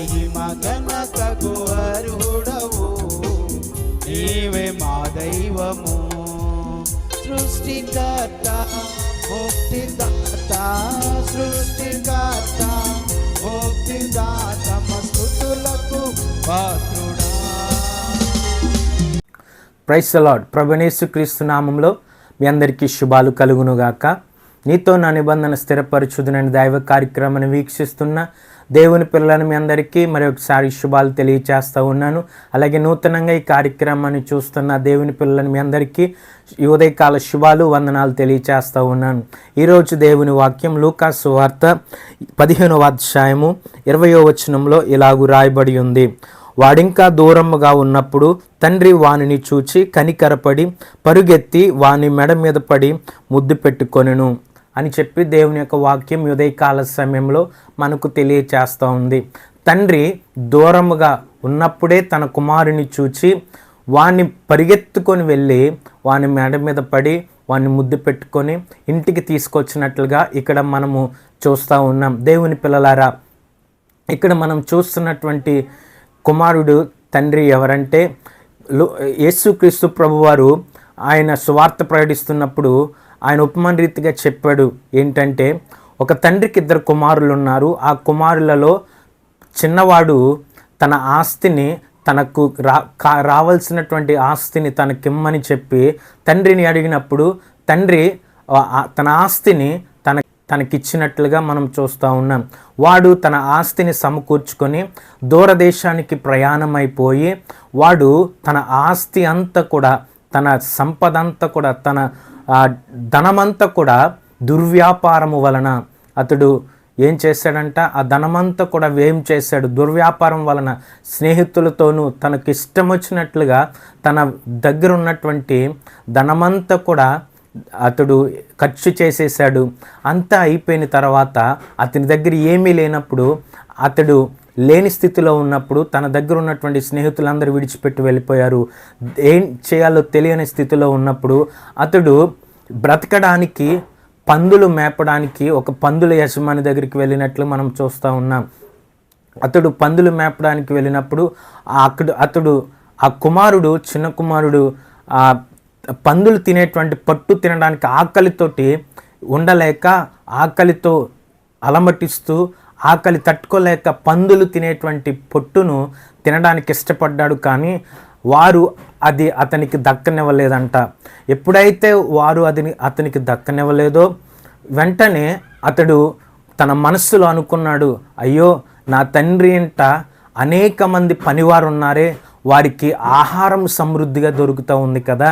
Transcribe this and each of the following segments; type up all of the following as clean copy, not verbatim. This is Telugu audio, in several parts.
మహిమ ఘనతకు అర్హుడవు, నీవే మా దైవము. సృష్టికర్త ముక్తిదాత, సృష్టికర్త ముక్తిదాత, స్తుతులకు పాత్రుడా. Praise the lord. ప్రభువైన యేసుక్రీస్తు నామములో మీ అందరికీ శుభాలు కలుగునుగాక. నీతో నా నిబంధన స్థిరపరచుదునని దైవ కార్యక్రమాన్ని వీక్షిస్తున్న దేవుని పిల్లలను మీ అందరికీ మరొకసారి శుభాలు తెలియచేస్తూ ఉన్నాను. అలాగే నూతనంగా ఈ కార్యక్రమాన్ని చూస్తున్న దేవుని పిల్లలను మీ అందరికీ ఉదయకాల శుభాలు వందనాలు తెలియచేస్తూ ఉన్నాను. ఈరోజు దేవుని వాక్యం లూకా సువార్త 15వ అధ్యాయము 20వ వచనంలో ఇలాగు రాయబడి ఉంది. వాడింకా దూరముగా ఉన్నప్పుడు తండ్రి వానిని చూచి కనికరపడి పరుగెత్తి వాని మెడ మీద పడి ముద్దు పెట్టుకొనెను అని చెప్పి దేవుని యొక్క వాక్యం ఉదయకాల సమయంలో మనకు తెలియచేస్తూ ఉంది. తండ్రి దూరముగా ఉన్నప్పుడే తన కుమారుని చూచి వాని పరిగెత్తుకొని వెళ్ళి వాని మెడ మీద పడి వాని ముద్దు పెట్టుకొని ఇంటికి తీసుకొచ్చినట్లుగా ఇక్కడ మనము చూస్తూ ఉన్నాం. దేవుని పిల్లలారా, ఇక్కడ మనం చూస్తున్నటువంటి కుమారుడు తండ్రి ఎవరంటే యేసుక్రీస్తు ప్రభువారు ఆయన సువార్త ప్రకటిస్తున్నప్పుడు ఆయన ఉపమాన రీతిగా చెప్పాడు. ఏంటంటే, ఒక తండ్రికి 2 కుమారులు ఉన్నారు. ఆ కుమారులలో చిన్నవాడు తన ఆస్తిని తనకు రావాల్సినటువంటి ఆస్తిని తనకిమ్మని చెప్పి తండ్రిని అడిగినప్పుడు తండ్రి తన ఆస్తిని తనకిచ్చినట్లుగా మనం చూస్తూ ఉన్నాం. వాడు తన ఆస్తిని సమకూర్చుకొని దూరదేశానికి ప్రయాణమైపోయి వాడు తన ఆస్తి అంతా కూడా, తన సంపద అంతా కూడా, తన ధనమంతా కూడా దుర్వ్యాపారము వలన అతడు ఏం చేశాడంట, ఆ ధనమంతా కూడా వ్యయం చేశాడు. దుర్వ్యాపారం వలన స్నేహితులతోనూ తనకు ఇష్టం వచ్చినట్లుగా తన దగ్గర ఉన్నటువంటి ధనమంతా కూడా అతడు ఖర్చు చేసేసాడు. అంతా అయిపోయిన తర్వాత అతని దగ్గర ఏమీ లేనప్పుడు, అతడు లేని స్థితిలో ఉన్నప్పుడు తన దగ్గర ఉన్నటువంటి స్నేహితులందరూ విడిచిపెట్టి వెళ్ళిపోయారు. ఏం చేయాలో తెలియని స్థితిలో ఉన్నప్పుడు అతడు బ్రతకడానికి పందులు మేపడానికి ఒక పందుల యజమాని దగ్గరికి వెళ్ళినట్లు మనం చూస్తూ ఉన్నాం. అతడు పందులు మేపడానికి వెళ్ళినప్పుడు అతడు ఆ కుమారుడు, చిన్న కుమారుడు పందులు తినేటువంటి పట్టు తినడానికి ఆకలితోటి ఉండలేక, ఆకలితో అలమటిస్తూ, ఆకలి తట్టుకోలేక పందులు తినేటువంటి పొట్టును తినడానికి ఇష్టపడ్డాడు. కానీ వారు అది అతనికి దక్కనివ్వలేదంట. ఎప్పుడైతే వారు అతనికి దక్కనివ్వలేదో వెంటనే అతడు తన మనస్సులో అనుకున్నాడు, అయ్యో నా తండ్రి ఇంట అనేక మంది పనివారు ఉన్నారే, వారికి ఆహారం సమృద్ధిగా దొరుకుతూ ఉంది కదా,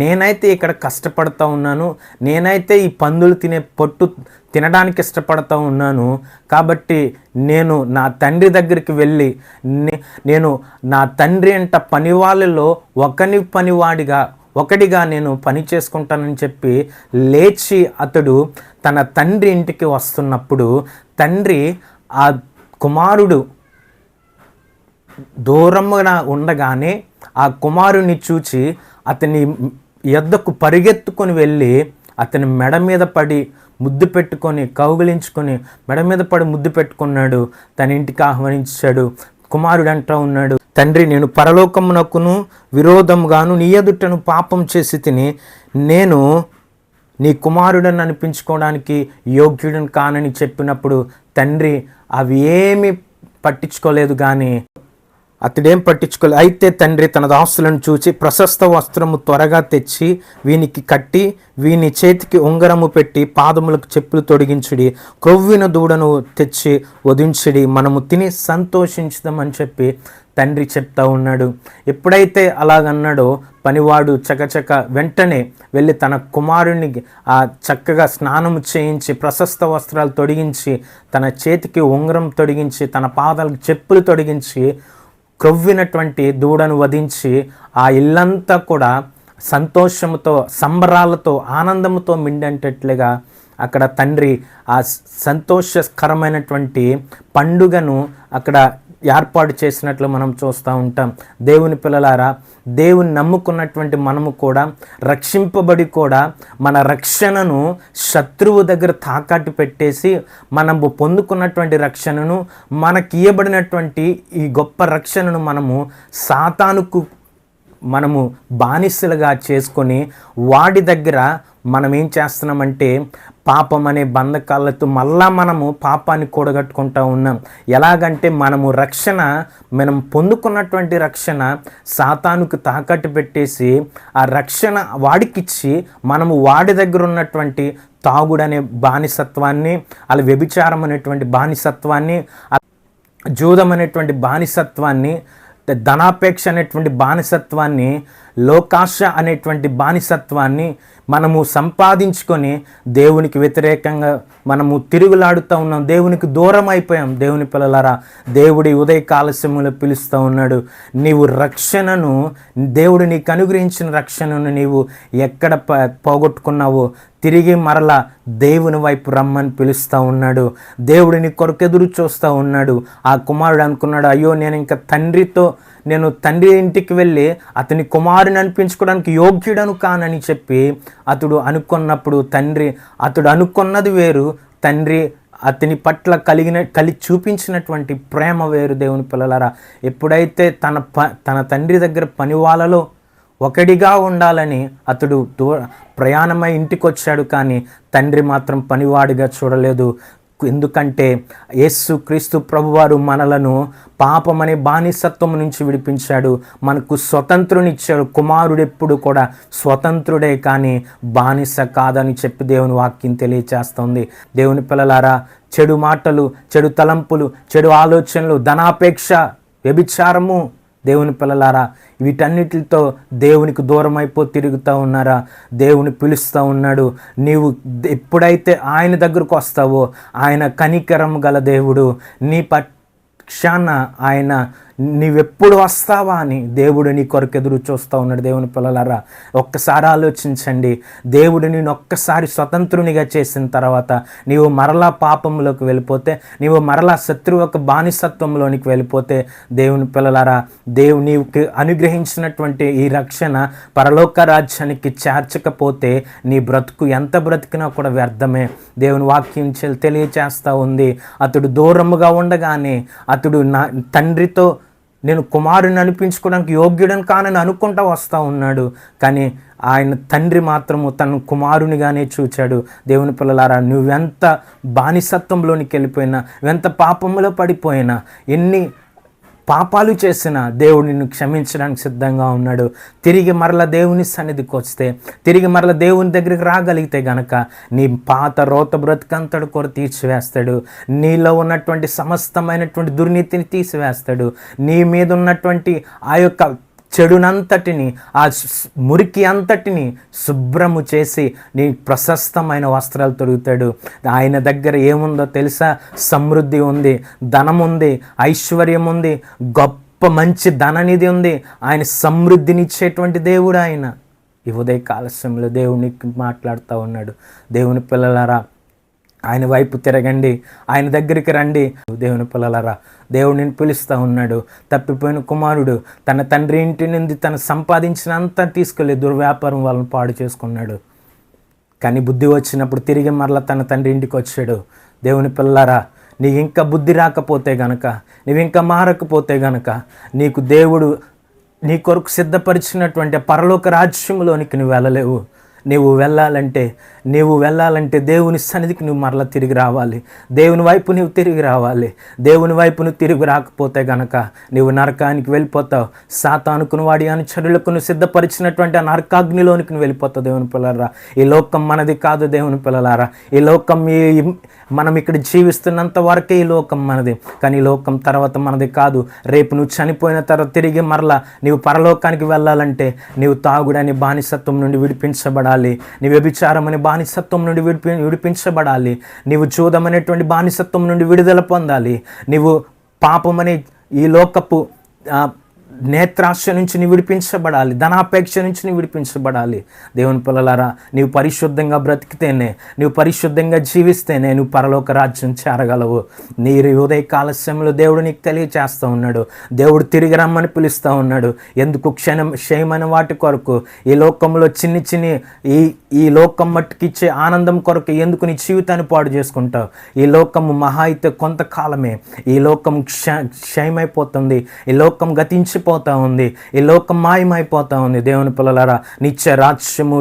నేనైతే ఇక్కడ కష్టపడుతూ ఉన్నాను, నేనైతే ఈ పందులు తినే పొట్టు తినడానికి ఇష్టపడుతూ ఉన్నాను. కాబట్టి నేను నా తండ్రి దగ్గరికి వెళ్ళి నేను నా తండ్రి అంట పనివాళ్ళలో ఒకటిగా నేను పని చేసుకుంటానని చెప్పి లేచి అతడు తన తండ్రి ఇంటికి వస్తున్నప్పుడు తండ్రి ఆ కుమారుడు దూరంగా ఉండగానే ఆ కుమారుని చూచి అతని యొద్దకు పరిగెత్తుకొని వెళ్ళి అతని మెడ మీద పడి ముద్దు పెట్టుకొని కౌగిలించుకొని మెడ మీద పడి ముద్దు పెట్టుకున్నాడు. తన ఇంటికి ఆహ్వానించాడు. కుమారుడు అంటూ ఉన్నాడు, తండ్రి, నేను పరలోకమునకును విరోధముగాను నీ ఎదుటను పాపం చేసి తిని నేను నీ కుమారుడని అనిపించుకోవడానికి యోగ్యుడని కానని చెప్పినప్పుడు తండ్రి అవి ఏమీ పట్టించుకోలేదు. కానీ అతడేం పట్టించుకోలేదు. అయితే తండ్రి తన దాసులను చూచి ప్రశస్త వస్త్రము త్వరగా తెచ్చి వీనికి కట్టి వీని చేతికి ఉంగరము పెట్టి పాదములకు చెప్పులు తొడిగించుడి, క్రొవ్విన దూడను తెచ్చి వధించుడి, మనము తిని సంతోషించుదామని చెప్పి తండ్రి చెప్తా ఉన్నాడు. ఎప్పుడైతే అలాగన్నాడో పనివాడు చకచక వెంటనే వెళ్ళి తన కుమారుని చక్కగా స్నానము చేయించి ప్రశస్త వస్త్రాలు తొడిగించి తన చేతికి ఉంగరం తొడిగించి తన పాదాలకు చెప్పులు తొడిగించి క్రొవ్వినటువంటి దూడను వధించి ఆ ఇల్లంతా కూడా సంతోషముతో, సంబరాలతో, ఆనందముతో మిండేటట్లుగా అక్కడ తండ్రి ఆ సంతోషకరమైనటువంటి పండుగను అక్కడ ఏర్పాటు చేసినట్లు మనం చూస్తూ ఉంటాం. దేవుని పిల్లలారా, దేవుని నమ్ముకున్నటువంటి మనము కూడా రక్షింపబడి కూడా మన రక్షణను శత్రువు దగ్గర తాకట్టు పెట్టేసి మనము పొందుకున్నటువంటి రక్షణను, మనకి ఇవ్వబడినటువంటి ఈ గొప్ప రక్షణను మనము సాతానుకు మనము బానిసలుగా చేసుకొని వాడి దగ్గర మనం ఏం చేస్తున్నామంటే పాపం అనే బంధకాలతో మళ్ళా మనము పాపాన్ని కూడగట్టుకుంటూ ఉన్నాం. ఎలాగంటే మనం పొందుకున్నటువంటి రక్షణ సాతానుకు తాకట్టు పెట్టేసి ఆ రక్షణ వాడికిచ్చి మనము వాడి దగ్గర ఉన్నటువంటి తాగుడనే బానిసత్వాన్ని, అలా వ్యభిచారం అనేటువంటి బానిసత్వాన్ని, జూదం అనేటువంటి బానిసత్వాన్ని, ధనాపేక్ష అనేటువంటి బానిసత్వాన్ని, లోకాశ అనేటువంటి బానిసత్వాన్ని మనము సంపాదించుకొని దేవునికి వ్యతిరేకంగా మనము తిరుగులాడుతూ ఉన్నాం. దేవునికి దూరం అయిపోయాం. దేవుని పిల్లలారా, దేవుడి ఉదయకాల సమయంలో పిలుస్తూ ఉన్నాడు. నీవు రక్షణను, దేవుడు నీకు అనుగ్రహించిన రక్షణను నీవు ఎక్కడ పోగొట్టుకున్నావో తిరిగి మరలా దేవుని వైపు రమ్మని పిలుస్తూ ఉన్నాడు. దేవుడు నీ కొరకు ఎదురు చూస్తూ ఉన్నాడు. ఆ కుమారుడు అనుకున్నాడు, అయ్యో నేను తండ్రి ఇంటికి వెళ్ళి అతని కుమారుని అనిపించుకోవడానికి యోగ్యుడను కానని చెప్పి అతడు అనుకున్నప్పుడు అతడు అనుకున్నది వేరు, తండ్రి అతని పట్ల చూపించినటువంటి ప్రేమ వేరు. దేవుని పిల్లలారా, ఎప్పుడైతే తన తండ్రి దగ్గర పని వాళ్ళలో ఒకడిగా ఉండాలని అతడు ప్రయాణమై ఇంటికి వచ్చాడు, కానీ తండ్రి మాత్రం పనివాడిగా చూడలేదు. ఎందుకంటే యేసు క్రీస్తు ప్రభువారు మనలను పాపమనే బానిసత్వం నుంచి విడిపించాడు, మనకు స్వతంత్రునిచ్చాడు. కుమారుడు ఎప్పుడు కూడా స్వతంత్రుడే కానీ బానిస కాదని చెప్పి దేవుని వాక్యం తెలియచేస్తుంది. దేవుని పిల్లలారా, చెడు మాటలు, చెడు తలంపులు, చెడు ఆలోచనలు, ధనాపేక్ష, వ్యభిచారము, దేవుని పిల్లలారా, వీటన్నిటితో దేవునికి దూరం తిరుగుతూ ఉన్నారా? దేవుని పిలుస్తూ ఉన్నాడు. నీవు ఎప్పుడైతే ఆయన దగ్గరకు వస్తావో ఆయన కనికరం గల దేవుడు, నీ పక్షాన ఆయన నీవెప్పుడు వస్తావా అని దేవుడు నీ కొరకు ఎదురు చూస్తూ ఉన్నాడు. దేవుని పిల్లలారా, ఒక్కసారి ఆలోచించండి. దేవుడు నేను ఒక్కసారి స్వతంత్రునిగా చేసిన తర్వాత నీవు మరలా పాపంలోకి వెళ్ళిపోతే, నీవు మరలా శత్రువు యొక్క బానిసత్వంలోనికి వెళ్ళిపోతే, దేవుని పిల్లలారా, నీవుకి అనుగ్రహించినటువంటి ఈ రక్షణ పరలోక రాజ్యానికి చేర్చకపోతే నీ బ్రతుకు ఎంత బ్రతికినా కూడా వ్యర్థమే. దేవుని వాక్యం తెలియచేస్తూ ఉంది. అతడు దూరముగా ఉండగానే అతడు నా తండ్రితో నేను కుమారుని అనిపించుకోవడానికి యోగ్యుడని కానని అనుకుంటా వస్తూ ఉన్నాడు, కానీ ఆయన తండ్రి మాత్రము తన కుమారునిగానే చూచాడు. దేవుని పిల్లలారా, నువ్వెంత బానిసత్వంలోనికి వెళ్ళిపోయినా, నువ్వెంత పాపంలో పడిపోయినా, ఎన్ని పాపాలు చేసిన దేవుడు నిన్ను క్షమించడానికి సిద్ధంగా ఉన్నాడు. తిరిగి మరల దేవుని సన్నిధికి వస్తే, తిరిగి మరల దేవుని దగ్గరికి రాగలిగితే గనక నీ పాత రోత బ్రతుకంతడు కూడా తీసివేస్తాడు. నీలో ఉన్నటువంటి సమస్తమైనటువంటి దుర్నీతిని తీసివేస్తాడు. నీ మీద ఉన్నటువంటి ఆ యొక్క చెడునంతటిని, ఆ మురికి అంతటిని శుభ్రము చేసి నీ ప్రశస్తమైన వస్త్రాలు తొడుగుతాడు. ఆయన దగ్గర ఏముందో తెలుసా? సమృద్ధి ఉంది, ధనం ఉంది, ఐశ్వర్యం ఉంది, గొప్ప మంచి ధననిధి ఉంది. ఆయన సమృద్ధినిచ్చేటువంటి దేవుడు ఆయన. ఈ ఉదయకాల సమయంలో దేవునికి మాట్లాడుతూ ఉన్నాడు. దేవుని పిల్లలారా, ఆయన వైపు తిరగండి, ఆయన దగ్గరికి రండి. దేవుని పిల్లలారా, దేవుడు నేను పిలుస్తూ ఉన్నాడు. తప్పిపోయిన కుమారుడు తన తండ్రి ఇంటి నుండి తను సంపాదించినంతా తీసుకెళ్ళి దుర్వ్యాపారం వాళ్ళని పాడు చేసుకున్నాడు. కానీ బుద్ధి వచ్చినప్పుడు తిరిగి మరలా తన తండ్రి ఇంటికి వచ్చాడు. దేవుని పిల్లలారా, నీకు ఇంకా బుద్ధి రాకపోతే గనక, నువ్వు ఇంకా మారకపోతే గనక, నీకు దేవుడు నీ కొరకు సిద్ధపరిచినటువంటి పరలోక రాజ్యంలోనికి నువ్వు వెళ్ళలేవు. నీవు వెళ్ళాలంటే దేవుని సన్నిధికి నువ్వు మరలా తిరిగి రావాలి. దేవుని వైపు నువ్వు తిరిగి రావాలి. దేవుని వైపు నువ్వు తిరిగి రాకపోతే గనక నీవు నరకానికి వెళ్ళిపోతావు. సాతానుకుని వాడి అనుచరులకు నువ్వు సిద్ధపరిచినటువంటి ఆ నరకాగ్నిలోనికి నువ్వు వెళ్ళిపోతావు. దేవుని పిల్లలారా, ఈ లోకం మనది కాదు. దేవుని పిల్లలారా, ఈ లోకం మనం ఇక్కడ జీవిస్తున్నంత వరకే ఈ లోకం మనది, కానీ ఈ లోకం తర్వాత మనది కాదు. రేపు నువ్వు చనిపోయిన తర్వాత తిరిగి మరలా నీవు పరలోకానికి వెళ్ళాలంటే నీవు తాగుడని బానిసత్వం నుండి విడిపించబడాలి. నీవు వ్యభిచారం అనే బానిసత్వం నుండి విడిపించబడాలి. నీవు జూదమనేటువంటి బానిసత్వం నుండి విడుదల పొందాలి. నీవు పాపమనే ఈ లోకపు నేత్రాశ నుంచి నీవు విడిపించబడాలి, ధనాపేక్ష నుంచి నీవు విడిపించబడాలి. దేవుని పిల్లలారా, నీవు పరిశుద్ధంగా బ్రతికితేనే, నీవు పరిశుద్ధంగా జీవిస్తేనే నువ్వు పరలోక రాజ్యం చేరగలవు. నీ ఉదయ కాలస్యంలో దేవుడు నీకు తెలియచేస్తూ ఉన్నాడు. దేవుడు తిరిగి రమ్మని పిలుస్తూ ఉన్నాడు. ఎందుకు? క్షయమైన వాటి కొరకు, ఈ లోకంలో చిన్ని ఈ లోకం మట్టుకిచ్చే ఆనందం కొరకు ఎందుకు నీ జీవితాన్ని పాడు చేసుకుంటావు? ఈ లోకము మహా అయితే కొంతకాలమే. ఈ లోకం క్షయమైపోతుంది, ఈ లోకం గతించిపోతూ ఉంది, ఈ లోకం మాయమైపోతూ ఉంది. దేవుని పిల్లలారా, నిత్య రాజ్యము,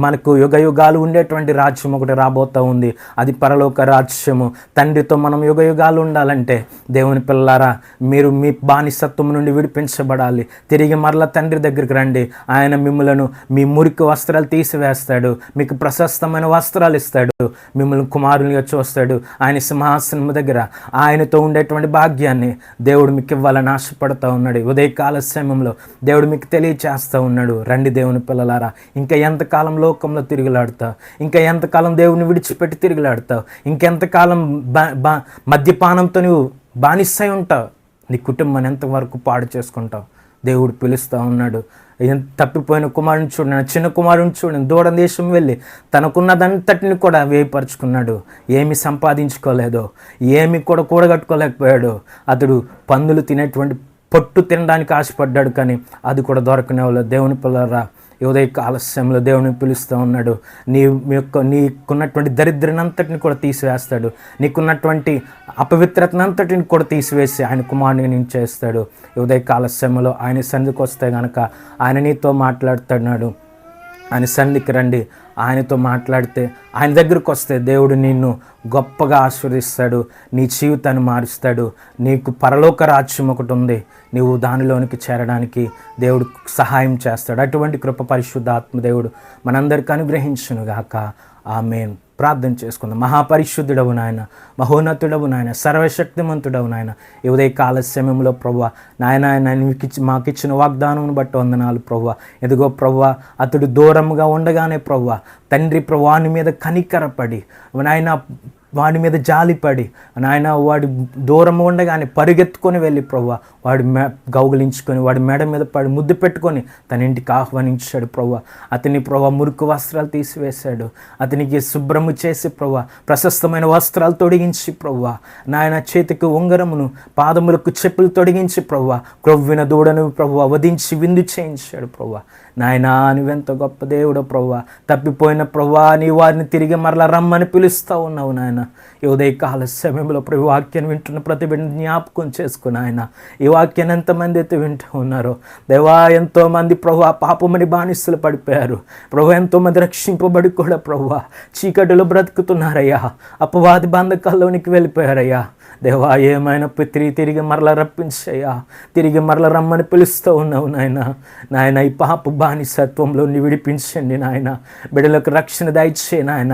మనకు యుగ యుగాలు ఉండేటువంటి రాజ్యం ఒకటి రాబోతూ ఉంది. అది పరలోక రాజ్యము. తండ్రితో మనం యుగ యుగాలు ఉండాలంటే దేవుని పిల్లలారా, మీరు మీ బానిసత్వం నుండి విడిపించబడాలి. తిరిగి మరల తండ్రి దగ్గరికి రండి. ఆయన మిమ్మలను మీ మురికి వస్త్రాలు తీసివేస్తాడు, మీకు ప్రశస్తమైన వస్త్రాలు ఇస్తాడు, మిమ్మల్ని కుమారునిగా చూస్తాడు. ఆయన సింహాసనం దగ్గర ఆయనతో ఉండేటువంటి భాగ్యాన్ని దేవుడు మీకు ఇవ్వాలని ఆశపడుతూ ఉన్నాడు. ఉదయకాల సమయంలో దేవుడు మీకు తెలియచేస్తూ ఉన్నాడు. రండి దేవుని పిల్లలారా, ఇంకా ఎంతకాలం లోకంలో తిరుగులాడుతావు? ఇంకా ఎంతకాలం దేవుని విడిచిపెట్టి తిరుగులాడుతావు? ఇంకెంతకాలం మద్యపానంతో నువ్వు బానిసై ఉంటావు? నీ కుటుంబాన్ని ఎంతవరకు పాడు చేసుకుంటావు? దేవుడు పిలుస్తూ ఉన్నాడు. తప్పిపోయిన కుమారుని చూడండి, చిన్న కుమారుని చూడండి, దూర దేశం వెళ్ళి తనకున్నదంతటిని కూడా వ్యయపరుచుకున్నాడు. ఏమి సంపాదించుకోలేదో, ఏమి కూడా కూడగట్టుకోలేకపోయాడు. అతడు పందులు తినేటువంటి పొట్టు తినడానికి ఆశపడ్డాడు, కానీ అది కూడా దొరకనేవాళ్ళు. దేవుని పిల్లరా, ఉదయ ఆలస్యంలో దేవుని పిలుస్తూ ఉన్నాడు. నీకున్నటువంటి దరిద్రనంతటిని కూడా తీసివేస్తాడు. నీకున్నటువంటి అపవిత్రతనంతటిని కూడా తీసివేసి ఆయన కుమారుని నేను చేస్తాడు. ఉదయ ఆలస్యంలో ఆయన సన్నిధికి వస్తే కనుక ఆయన నీతో మాట్లాడుతున్నాడు. ఆయన సన్నిధికి రండి. ఆయనతో మాట్లాడితే, ఆయన దగ్గరకు వస్తే దేవుడు నిన్ను గొప్పగా ఆశీర్వదిస్తాడు, నీ జీవితాన్ని మారుస్తాడు. నీకు పరలోక రాజ్యం ఒకటి ఉంది, నీవు దానిలోనికి చేరడానికి దేవుడు సహాయం చేస్తాడు. అటువంటి కృప పరిశుద్ధాత్మ దేవుడు మనందరికీ అనుగ్రహించునుగాక. ఆమేన్. ప్రార్థన చేసుకుందాం. మహాపరిశుద్ధుడవు నాయన, మహోన్నతుడవు నాయన, సర్వశక్తిమంతుడవు నాయన, ఈ ఉదయ కాల సమయంలో ప్రభువా నాయన మాకిచ్చిన వాగ్దానం బట్టి వందనాలు ప్రభువా. ఎదుగో ప్రభువా, అతడు దూరంగా ఉండగానే ప్రభువా తండ్రి ప్రభువాని మీద కనికరపడి నాయన వాడి మీద జాలిపడి నాయన వాడి దూరం ఉండగానే పరిగెత్తుకొని వెళ్ళి ప్రభువా వాడి గౌగలించుకొని వాడి మెడ మీద పడి ముద్దు పెట్టుకొని తన ఇంటికి ఆహ్వానించాడు ప్రభువా. అతని ప్రభువా మురికి వస్త్రాలు తీసివేశాడు, అతనికి శుభ్రము చేసి ప్రభువా ప్రశస్తమైన వస్త్రాలు తొడిగించి ప్రభువా నాయన చేతికి ఉంగరమును పాదములకు చెప్పులు తొడిగించి ప్రభువా క్రొవ్విన దూడను ప్రభువా వధించి విందు చేయించాడు ప్రభువా. నాయనా నువ్వెంత గొప్ప దేవుడో ప్రభువా. తప్పిపోయిన ప్రభువా నీ వారిని తిరిగి మరలా రమ్మని పిలుస్తూ ఉన్నావు నాయన. ఈ ఉదయకాల సమయంలో ప్రభు వాక్యాన్ని వింటున్న ప్రతి బిడ్డని జ్ఞాపకం చేసుకుని ఆయన ఈ వాక్యాన్ని ఎంతమంది అయితే వింటూ ఉన్నారో దేవా, ఎంతోమంది ప్రభు పాపమని బానిసలు పడిపోయారు ప్రభు, ఎంతోమంది రక్షింపబడి కూడా ప్రభు చీకటిలో బ్రతుకుతున్నారయ్యా, అపవాది బంధకాల్లోనికి వెళ్ళిపోయారయ్యా. దేవా ఏమైనా తిరిగి మరల రప్పించయ్యా, తిరిగి మరల రమ్మని పిలుస్తూ ఉన్నావు నాయన. నాయన ఈ పాప బానిసత్వంలో విడిపించండి నాయన, బిడ్డలకు రక్షణ దయచే నాయన.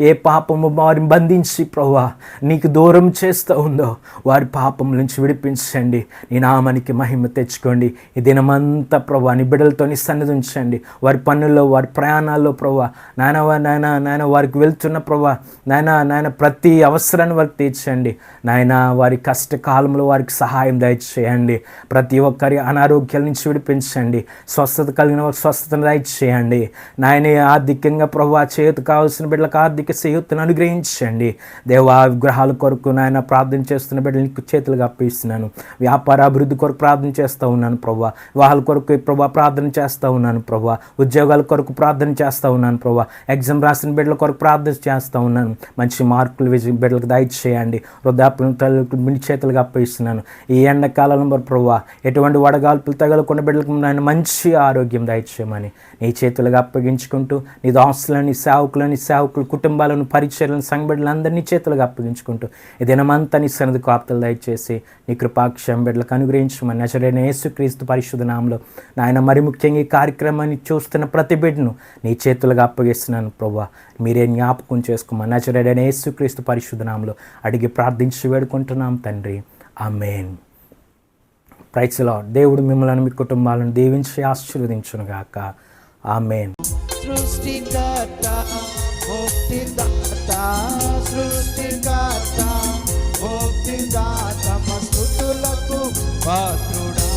ఏ పాపము వారిని బంధించి ప్రభువా నీకు దూరం చేస్తూ ఉందో వారి పాపం నుంచి విడిపించండి. నీ నామానికి మహిమ తెచ్చుకోండి. ఈ దినమంతా ప్రభువా నీ బిడ్డలతో నీ సన్నిధి ఉంచండి. వారి పనుల్లో వారి ప్రయాణాల్లో ప్రభువా నాయన వారికి వెళ్తున్న ప్రభువా నాయన ప్రతి అవసరాన్ని వారికి తీర్చండి నాయన. వారి కష్టకాలంలో వారికి సహాయం దయచేయండి. ప్రతి ఒక్కరి అనారోగ్యాల నుంచి విడిపించండి. స్వస్థత కలిగిన వారికి స్వస్థతను దయచేయండి నాయన. ఆర్థికంగా ప్రభువా చేతి కావాల్సిన బిడ్డలకు ఆర్థిక చేయూతను అనుగ్రహించండి దేవా. విగ్రహాల కొరకు నాయన ప్రార్థన చేస్తున్న బిడ్డలు నీకు చేతులుగా అప్పగిస్తున్నాను. వ్యాపార అభివృద్ధి కొరకు ప్రార్థన చేస్తూ ఉన్నాను ప్రభువా. వివాహాల కొరకు ప్రభా ప్రార్థన చేస్తూ ఉన్నాను ప్రభువా. ఉద్యోగాల కొరకు ప్రార్థన చేస్తూ ఉన్నాను ప్రభువా. ఎగ్జామ్ రాసిన బిడ్డల కొరకు ప్రార్థన చేస్తూ ఉన్నాను. మంచి మార్కులు బిడ్డలకు దయచేయండి. వృద్ధాప్యం మీ చేతులుగా అప్పగిస్తున్నాను. ఈ ఎండాకాలంలో ప్రభువా ఎటువంటి వడగాల్పులు తగలకుండా బిడ్డలకు నాయన మంచి ఆరోగ్యం దయచేయమని నీ చేతులుగా అప్పగించుకుంటూ నీ దాసులని సేవకుల కుటుంబాలను పరిచయాలను సంఘబిడ్డలందరినీ చేతులుగా అప్పగించుకుంటూ ఈ దినమంతా నీ సన్నిధి కాపుతలు దయచేసి నీ కృపాక్షేమ బిడ్డలకు అనుగ్రహించమని నజరేయుడైన యేసుక్రీస్తు పరిశుద్ధ నామములో నాయన. మరి ముఖ్యంగా ఈ కార్యక్రమాన్ని చూస్తున్న ప్రతి బిడ్డను నీ చేతులుగా అప్పగిస్తున్నాను ప్రభువా. మీరే జ్ఞాపకం చేసుకోమని నజరేయుడైన యేసుక్రీస్తు పరిశుద్ధ నామములో అడిగి ప్రార్థించి వేడుకుంటున్నాం తండ్రి. ఆమేన్. Praise the Lord. దేవుడు మిమ్మల్ని మీ కుటుంబాలను దీవించి ఆశీర్వదించునుగాక. ఆమేన్. సృష్టికర్త ముక్తిదాత, సృష్టికర్త ముక్తిదాత, స్తుతులకు పాత్రుడా.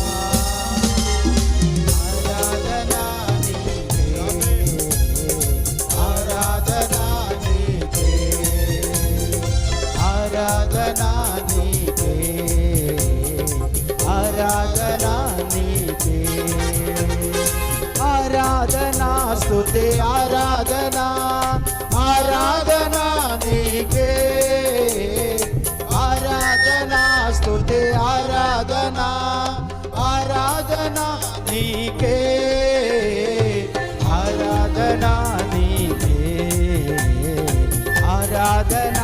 ఆరాధనా నీకే, ఆరాధనా స్తుతి ఆరాధనా, ఆరాధనా నీకే, ఆరాధనా స్తుతి ఆరాధనా, ఆరాధనా నీకే, ఆరాధనా నీకే, ఆరాధనా